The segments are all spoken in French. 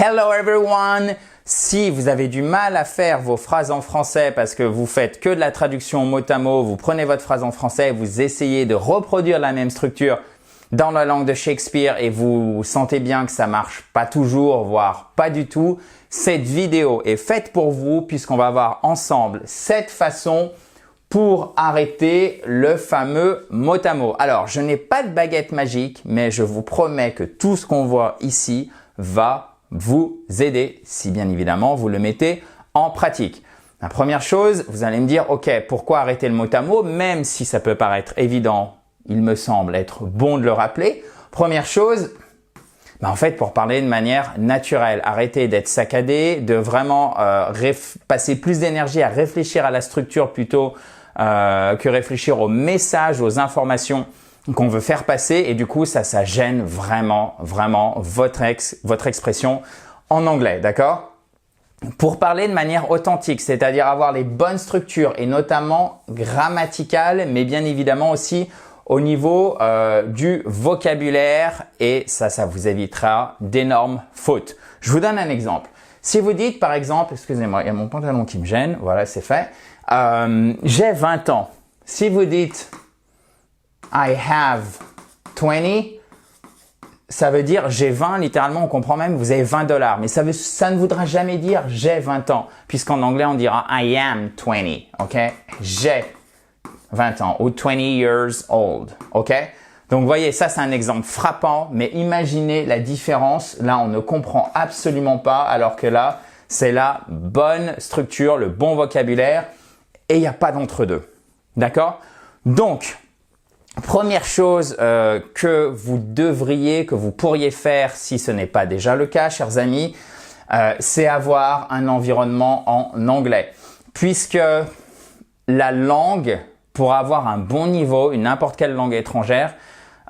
Hello everyone! Si vous avez du mal à faire vos phrases en français parce que vous faites que de la traduction mot à mot, vous prenez votre phrase en français, vous essayez de reproduire la même structure dans la langue de Shakespeare et vous sentez bien que ça marche pas toujours, voire pas du tout, cette vidéo est faite pour vous puisqu'on va voir ensemble 7 façons pour arrêter le fameux mot à mot. Alors, je n'ai pas de baguette magique, mais je vous promets que tout ce qu'on voit ici va vous aider si bien évidemment vous le mettez en pratique. La première chose, vous allez me dire, ok, pourquoi arrêter le mot à mot, même si ça peut paraître évident, il me semble être bon de le rappeler. Première chose, en fait, pour parler de manière naturelle, arrêter d'être saccadé, de vraiment passer plus d'énergie à réfléchir à la structure plutôt que réfléchir aux messages, aux informations qu'on veut faire passer et du coup, ça gêne vraiment votre expression en anglais, d'accord? Pour parler de manière authentique, c'est-à-dire avoir les bonnes structures et notamment grammaticales, mais bien évidemment aussi au niveau du vocabulaire et ça vous évitera d'énormes fautes. Je vous donne un exemple. Si vous dites par exemple, excusez-moi, il y a mon pantalon qui me gêne, voilà c'est fait, j'ai 20 ans. Si vous dites I have 20, ça veut dire j'ai 20, littéralement on comprend même, vous avez $20. Mais ça ne voudra jamais dire j'ai 20 ans, puisqu'en anglais on dira I am 20, ok? J'ai 20 ans ou 20 years old, ok? Donc, vous voyez, ça, c'est un exemple frappant, mais imaginez la différence. Là, on ne comprend absolument pas, alors que là, c'est la bonne structure, le bon vocabulaire, et il n'y a pas d'entre-deux. D'accord? Donc, première chose que vous pourriez faire, si ce n'est pas déjà le cas, chers amis, c'est avoir un environnement en anglais. Puisque la langue, pour avoir un bon niveau, n'importe quelle langue étrangère,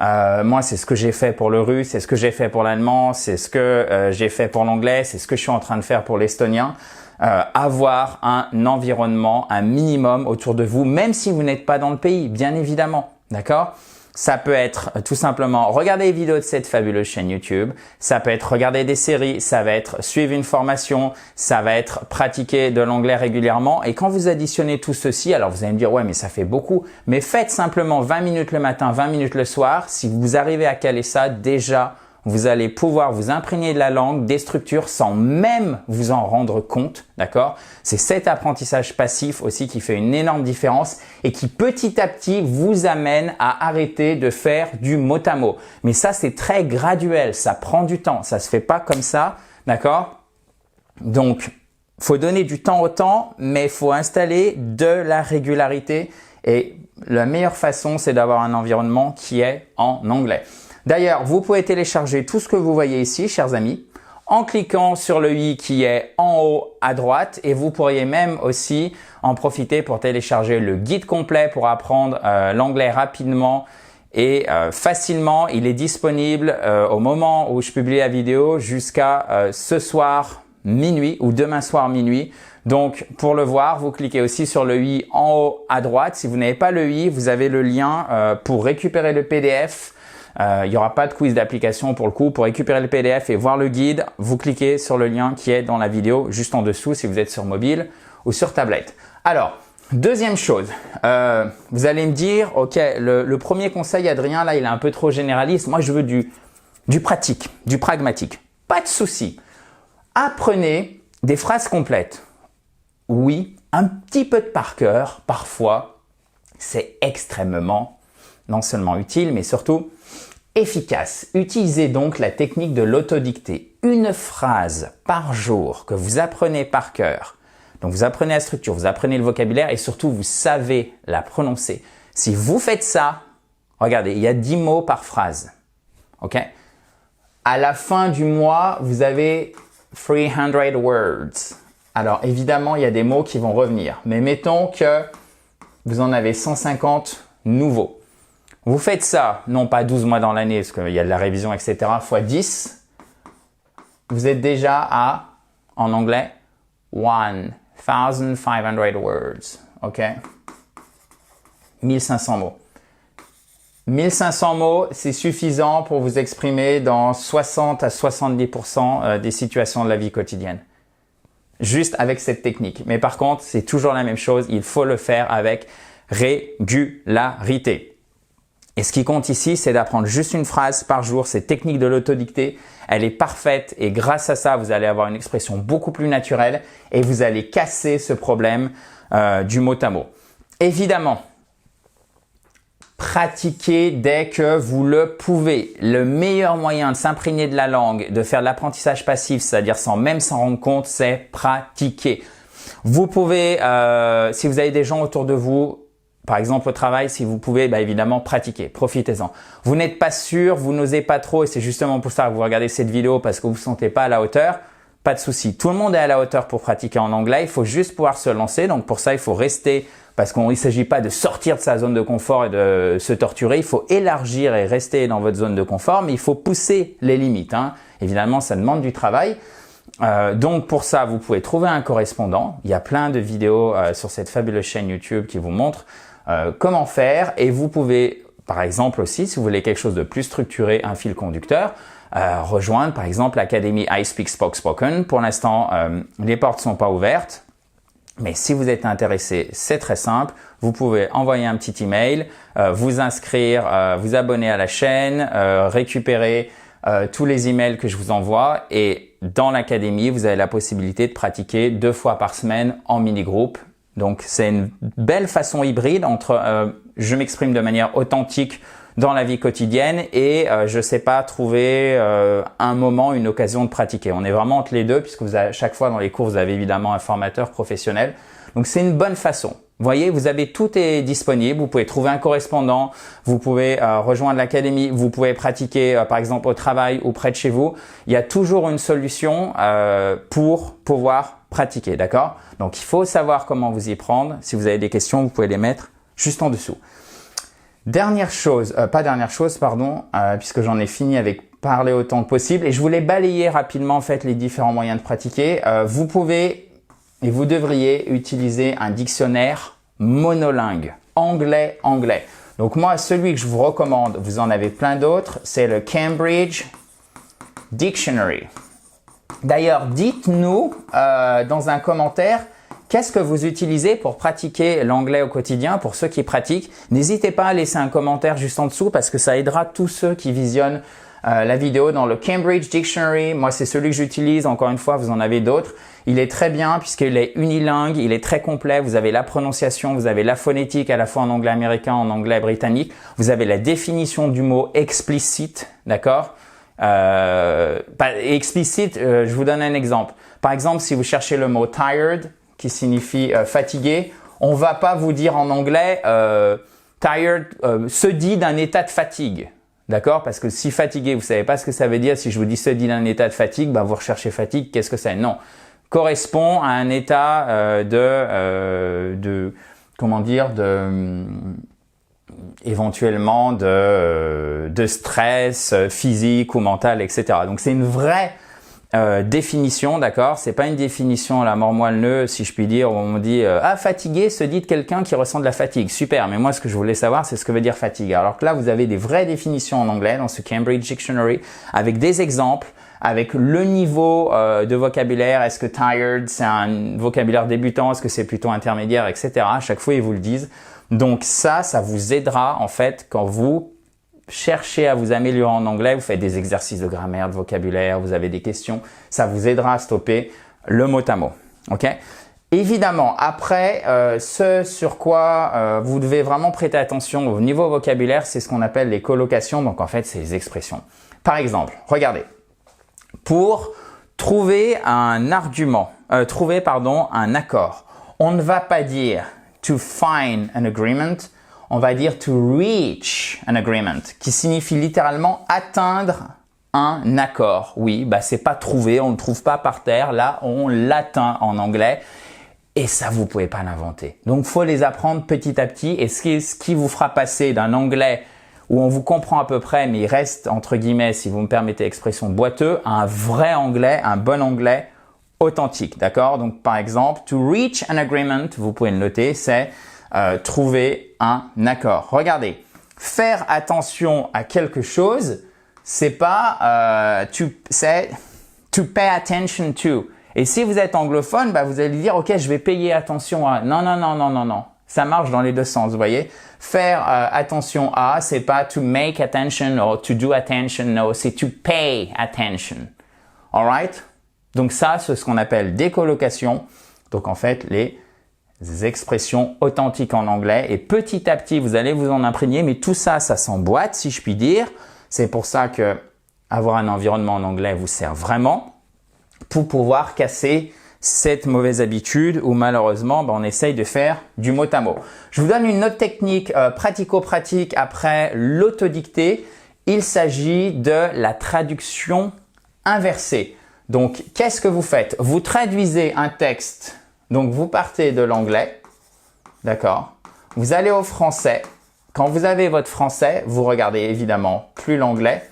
moi, c'est ce que j'ai fait pour le russe, c'est ce que j'ai fait pour l'allemand, c'est ce que j'ai fait pour l'anglais, c'est ce que je suis en train de faire pour l'estonien. Avoir un environnement, un minimum autour de vous, même si vous n'êtes pas dans le pays, bien évidemment. D'accord? Ça peut être tout simplement regarder les vidéos de cette fabuleuse chaîne YouTube, ça peut être regarder des séries, ça va être suivre une formation, ça va être pratiquer de l'anglais régulièrement. Et quand vous additionnez tout ceci, alors vous allez me dire « ouais, mais ça fait beaucoup ». Mais faites simplement 20 minutes le matin, 20 minutes le soir. Si vous arrivez à caler ça, déjà, vous allez pouvoir vous imprégner de la langue, des structures sans même vous en rendre compte, d'accord? C'est cet apprentissage passif aussi qui fait une énorme différence et qui petit à petit vous amène à arrêter de faire du mot à mot. Mais ça, c'est très graduel, ça prend du temps, ça se fait pas comme ça, d'accord? Donc, faut donner du temps au temps, mais faut installer de la régularité et la meilleure façon, c'est d'avoir un environnement qui est en anglais. D'ailleurs, vous pouvez télécharger tout ce que vous voyez ici, chers amis, en cliquant sur le i qui est en haut à droite et vous pourriez même aussi en profiter pour télécharger le guide complet pour apprendre l'anglais rapidement et facilement. Il est disponible au moment où je publie la vidéo jusqu'à ce soir minuit ou demain soir minuit. Donc, pour le voir, vous cliquez aussi sur le i en haut à droite. Si vous n'avez pas le i, vous avez le lien pour récupérer le PDF. Il n'y aura pas de quiz d'application pour le coup. Pour récupérer le PDF et voir le guide, vous cliquez sur le lien qui est dans la vidéo juste en dessous si vous êtes sur mobile ou sur tablette. Alors, deuxième chose, vous allez me dire, ok, le premier conseil, Adrien, là, il est un peu trop généraliste. Moi, je veux du pratique, du pragmatique. Pas de souci. Apprenez des phrases complètes. Oui, un petit peu de par cœur, parfois, c'est extrêmement non seulement utile, mais surtout efficace. Utilisez donc la technique de l'autodictée. Une phrase par jour que vous apprenez par cœur. Donc, vous apprenez la structure, vous apprenez le vocabulaire et surtout, vous savez la prononcer. Si vous faites ça, regardez, il y a 10 mots par phrase. OK? À la fin du mois, vous avez 300 words. Alors, évidemment, il y a des mots qui vont revenir. Mais mettons que vous en avez 150 nouveaux. Vous faites ça, non pas 12 mois dans l'année, parce qu'il y a de la révision, etc., fois 10. Vous êtes déjà à, en anglais, 1500 words. OK? 1500 mots. 1500 mots, c'est suffisant pour vous exprimer dans 60 à 70% des situations de la vie quotidienne. Juste avec cette technique. Mais par contre, c'est toujours la même chose. Il faut le faire avec régularité. Et ce qui compte ici, c'est d'apprendre juste une phrase par jour. Cette technique de l'autodictée, elle est parfaite et grâce à ça, vous allez avoir une expression beaucoup plus naturelle et vous allez casser ce problème du mot à mot. Évidemment, pratiquez dès que vous le pouvez. Le meilleur moyen de s'imprégner de la langue, de faire de l'apprentissage passif, c'est-à-dire sans même s'en rendre compte, c'est pratiquer. Vous pouvez, si vous avez des gens autour de vous, par exemple au travail, si vous pouvez, évidemment, pratiquer. Profitez-en. Vous n'êtes pas sûr, vous n'osez pas trop et c'est justement pour ça que vous regardez cette vidéo parce que vous ne vous sentez pas à la hauteur. Pas de souci. Tout le monde est à la hauteur pour pratiquer en anglais. Il faut juste pouvoir se lancer. Donc pour ça, il faut rester parce qu'il ne s'agit pas de sortir de sa zone de confort et de se torturer. Il faut élargir et rester dans votre zone de confort, mais il faut pousser les limites. Évidemment, ça demande du travail. Donc pour ça, vous pouvez trouver un correspondant. Il y a plein de vidéos sur cette fabuleuse chaîne YouTube qui vous montrent comment faire. Et vous pouvez, par exemple aussi, si vous voulez quelque chose de plus structuré, un fil conducteur, rejoindre par exemple l'Académie iSpeak Spoken. Pour l'instant, les portes sont pas ouvertes. Mais si vous êtes intéressé, c'est très simple. Vous pouvez envoyer un petit email, vous inscrire, vous abonner à la chaîne, récupérer tous les emails que je vous envoie. Et dans l'académie, vous avez la possibilité de pratiquer 2 fois par semaine en mini-groupe. Donc, c'est une belle façon hybride entre je m'exprime de manière authentique dans la vie quotidienne et je sais pas trouver un moment, une occasion de pratiquer. On est vraiment entre les deux puisque chaque fois dans les cours, vous avez évidemment un formateur professionnel. Donc, c'est une bonne façon. Vous voyez, vous avez tout est disponible. Vous pouvez trouver un correspondant, vous pouvez rejoindre l'académie, vous pouvez pratiquer par exemple au travail ou près de chez vous. Il y a toujours une solution pour pouvoir pratiquer, d'accord? Donc, il faut savoir comment vous y prendre. Si vous avez des questions, vous pouvez les mettre juste en dessous. Puisque j'en ai fini avec parler autant que possible et je voulais balayer rapidement en fait les différents moyens de pratiquer. Vous pouvez et vous devriez utiliser un dictionnaire monolingue, anglais-anglais. Donc moi, celui que je vous recommande, vous en avez plein d'autres, c'est le Cambridge Dictionary. D'ailleurs, dites-nous dans un commentaire qu'est-ce que vous utilisez pour pratiquer l'anglais au quotidien pour ceux qui pratiquent. N'hésitez pas à laisser un commentaire juste en dessous parce que ça aidera tous ceux qui visionnent la vidéo dans le Cambridge Dictionary. Moi, c'est celui que j'utilise. Encore une fois, vous en avez d'autres. Il est très bien puisqu'il est unilingue, il est très complet. Vous avez la prononciation, vous avez la phonétique à la fois en anglais américain, en anglais britannique. Vous avez la définition du mot explicite, d'accord? Explicite, je vous donne un exemple. Par exemple, si vous cherchez le mot tired, qui signifie fatigué, on va pas vous dire en anglais tired se dit d'un état de fatigue. D'accord? Parce que si fatigué, vous savez pas ce que ça veut dire. Si je vous dis se dit d'un état de fatigue, vous recherchez fatigue, qu'est-ce que c'est? Non. Correspond à un état éventuellement de stress physique ou mental, etc. Donc c'est une vraie définition, d'accord? C'est pas une définition à la mort moelle-neu, si je puis dire, où on dit fatigué se dit de quelqu'un qui ressent de la fatigue. Super, mais moi ce que je voulais savoir, c'est ce que veut dire fatigue. Alors que là, vous avez des vraies définitions en anglais dans ce Cambridge Dictionary avec des exemples, avec le niveau de vocabulaire. Est-ce que tired, c'est un vocabulaire débutant? Est-ce que c'est plutôt intermédiaire, etc. À chaque fois, ils vous le disent. Donc ça vous aidera en fait quand vous cherchez à vous améliorer en anglais, vous faites des exercices de grammaire, de vocabulaire, vous avez des questions, ça vous aidera à stopper le mot à mot. Ok? Évidemment, après, ce sur quoi vous devez vraiment prêter attention au niveau vocabulaire, c'est ce qu'on appelle les collocations. Donc en fait, c'est les expressions. Par exemple, regardez, pour trouver un accord, on ne va pas dire to find an agreement, on va dire to reach an agreement, qui signifie littéralement atteindre un accord. Oui, c'est pas trouver, on ne le trouve pas par terre, là on l'atteint en anglais et ça vous pouvez pas l'inventer. Donc faut les apprendre petit à petit et ce qui vous fera passer d'un anglais où on vous comprend à peu près mais il reste entre guillemets, si vous me permettez l'expression, boiteux, à un vrai anglais, un bon anglais authentique, d'accord? Donc par exemple, to reach an agreement, vous pouvez le noter, c'est trouver un accord. Regardez, faire attention à quelque chose, c'est pas c'est to pay attention to. Et si vous êtes anglophone, bah vous allez dire ok, je vais payer attention à. Non non non non non non. Ça marche dans les deux sens, vous voyez. Faire attention à, c'est pas to make attention or to do attention, no, c'est to pay attention. Alright? Donc ça, c'est ce qu'on appelle des collocations. Donc en fait, les expressions authentiques en anglais. Et petit à petit, vous allez vous en imprégner, mais tout ça, ça s'emboîte, si je puis dire. C'est pour ça que avoir un environnement en anglais vous sert vraiment pour pouvoir casser cette mauvaise habitude où malheureusement, on essaye de faire du mot à mot. Je vous donne une autre technique pratico-pratique après l'autodictée. Il s'agit de la traduction inversée. Donc, qu'est-ce que vous faites? Vous traduisez un texte. Donc, vous partez de l'anglais. D'accord? Vous allez au français. Quand vous avez votre français, vous regardez évidemment plus l'anglais.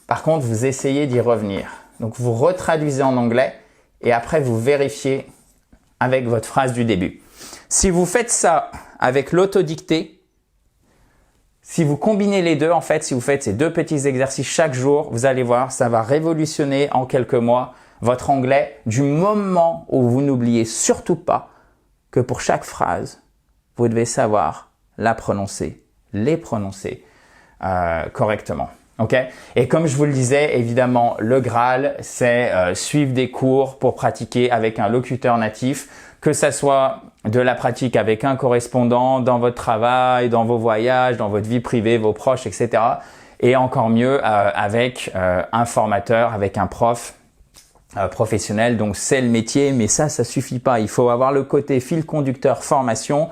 Par contre, vous essayez d'y revenir. Donc, vous retraduisez en anglais. Et après, vous vérifiez avec votre phrase du début. Si vous faites ça avec l'autodictée, si vous combinez les deux, en fait, si vous faites ces deux petits exercices chaque jour, vous allez voir, ça va révolutionner en quelques mois votre anglais du moment où vous n'oubliez surtout pas que pour chaque phrase, vous devez savoir la prononcer, les prononcer correctement. Okay? Et comme je vous le disais, évidemment, le Graal, c'est suivre des cours pour pratiquer avec un locuteur natif, que ça soit de la pratique avec un correspondant dans votre travail, dans vos voyages, dans votre vie privée, vos proches, etc. Et encore mieux avec un formateur, avec un prof professionnel. Donc c'est le métier, mais ça suffit pas. Il faut avoir le côté fil conducteur formation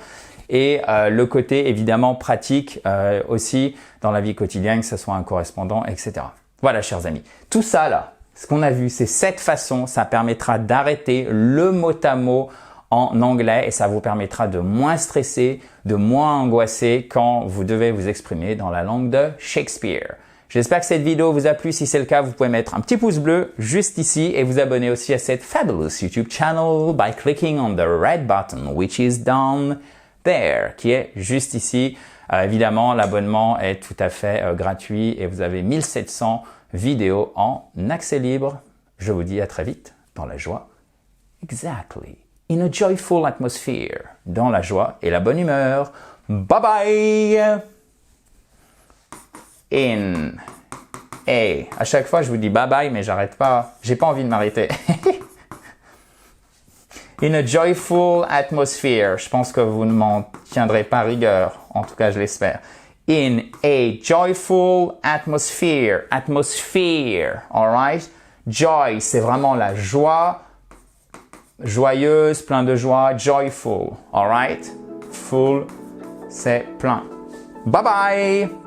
et le côté évidemment pratique aussi dans la vie quotidienne, que ce soit un correspondant, etc. Voilà, chers amis. Tout ça là, ce qu'on a vu, c'est cette façon, ça permettra d'arrêter le mot à mot en anglais et ça vous permettra de moins stresser, de moins angoisser quand vous devez vous exprimer dans la langue de Shakespeare. J'espère que cette vidéo vous a plu. Si c'est le cas, vous pouvez mettre un petit pouce bleu juste ici et vous abonner aussi à cette fabulous YouTube channel by clicking on the red button which is down there, qui est juste ici. Évidemment, l'abonnement est tout à fait gratuit et vous avez 1700 vidéos en accès libre. Je vous dis à très vite dans la joie. Exactly. In a joyful atmosphere. Dans la joie et la bonne humeur. Bye bye! In a. À chaque fois, je vous dis bye bye, mais j'arrête pas. J'ai pas envie de m'arrêter. In a joyful atmosphere. Je pense que vous ne m'en tiendrez pas rigueur. En tout cas, je l'espère. In a joyful atmosphere. Atmosphere. Alright? Joy, c'est vraiment la joie. Joyeuse, plein de joie. Joyful. Alright? Full, c'est plein. Bye bye!